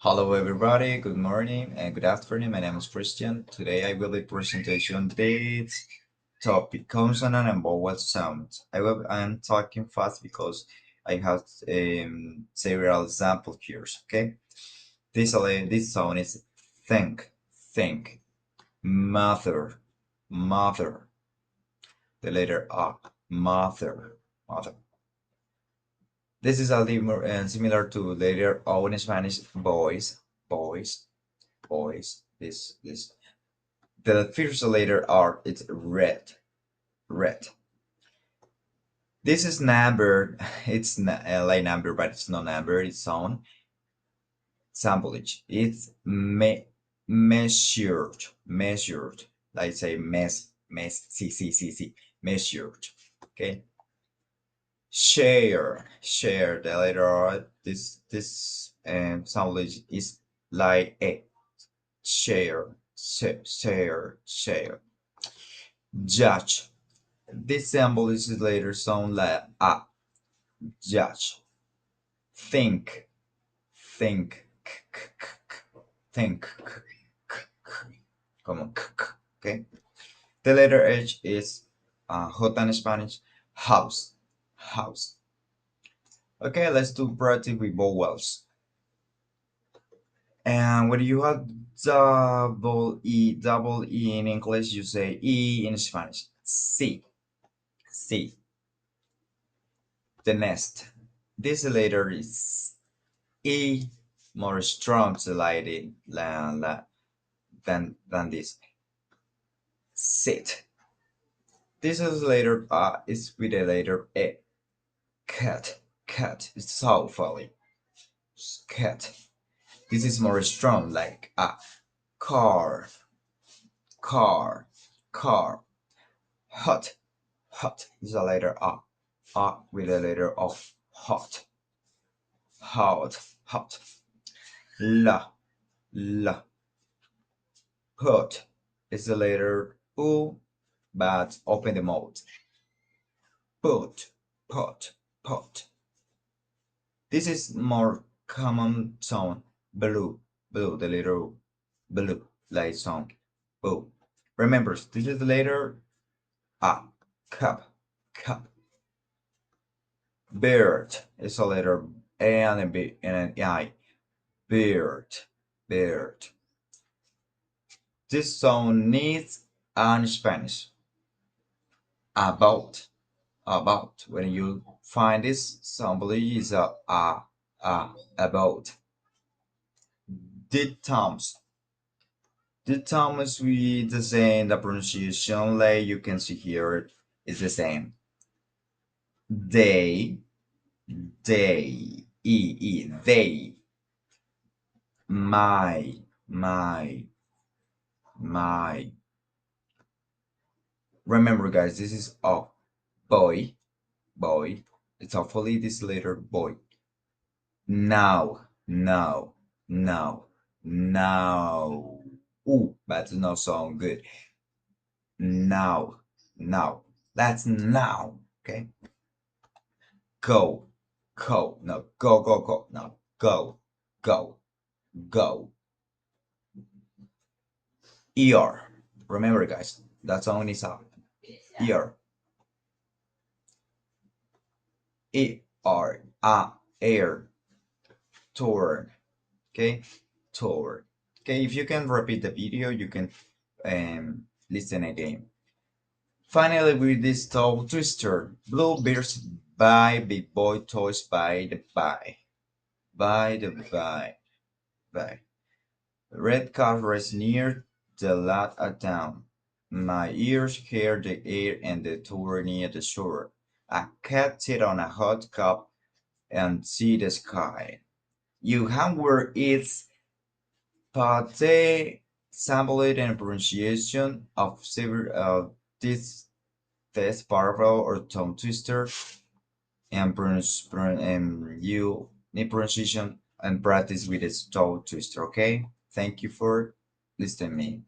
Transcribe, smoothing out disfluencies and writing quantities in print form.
Hello everybody, good morning and good afternoon. My name is Christian. Today I will be presentation this topic consonant and vowel sounds. I'm talking fast because I have several examples here. Okay, this sound is think, mother, mother. The letter A, mother, mother. This is a little more similar to letter O in Spanish, boys, boys, boys. This. The first letter R is red, red. This is number. It's like number, but it's not number. It's on samplage. It's measured, measured. Like say measured. Okay. Share. The letter R. This samplage is like a share. Judge. This symbol is later sound like a judge. Think, think, think. Come on, okay. The letter H is hot in Spanish, house, house. Okay, let's do practice with vowels. And when you have double E in English, you say E in Spanish. C, C. The next. This letter is E, more strong slightly than this. Sit. This is letter is with the letter E. Cat. Cat. It's so funny. Cat. This is more strong like a car. Car. Car. Hot. Hot is a letter A. A with a letter O. Hot. Hot. Hot. La. La. Put is the letter U, but open the mouth. Put, put. This is more common sound. Blue, the letter U. Blue, like sound. Blue. Remember, this is the letter A. Cup, cup. Bird is a letter A and a B and an I. Bird, bird. This sound needs an Spanish. About. When you find this somebody is about. Did Thomas with the same the pronunciation like you can see here is the same. They they my my. Remember guys, this is a boy. It's hopefully this letter boy. Now, now. Ooh, that's not sound good. Now, now. That's now. Okay. Go, No, go. No, go, go. Ear. Remember, guys, that's only sound. Ear. Air. Toward. Okay, toward. Okay, if you can repeat the video, you can listen again. Finally, with this toe twister, Bluebeards by Big Boy Toys by the by. Red car rests near the lot at down. My ears hear the air and the tour near the shore. A cat sit on a hot cup and see the sky. You hunger its pate sampled and pronunciation of several of these test parallel or tongue twister and you need pronunciation and practice with a toe twister. Okay, thank you for listening me.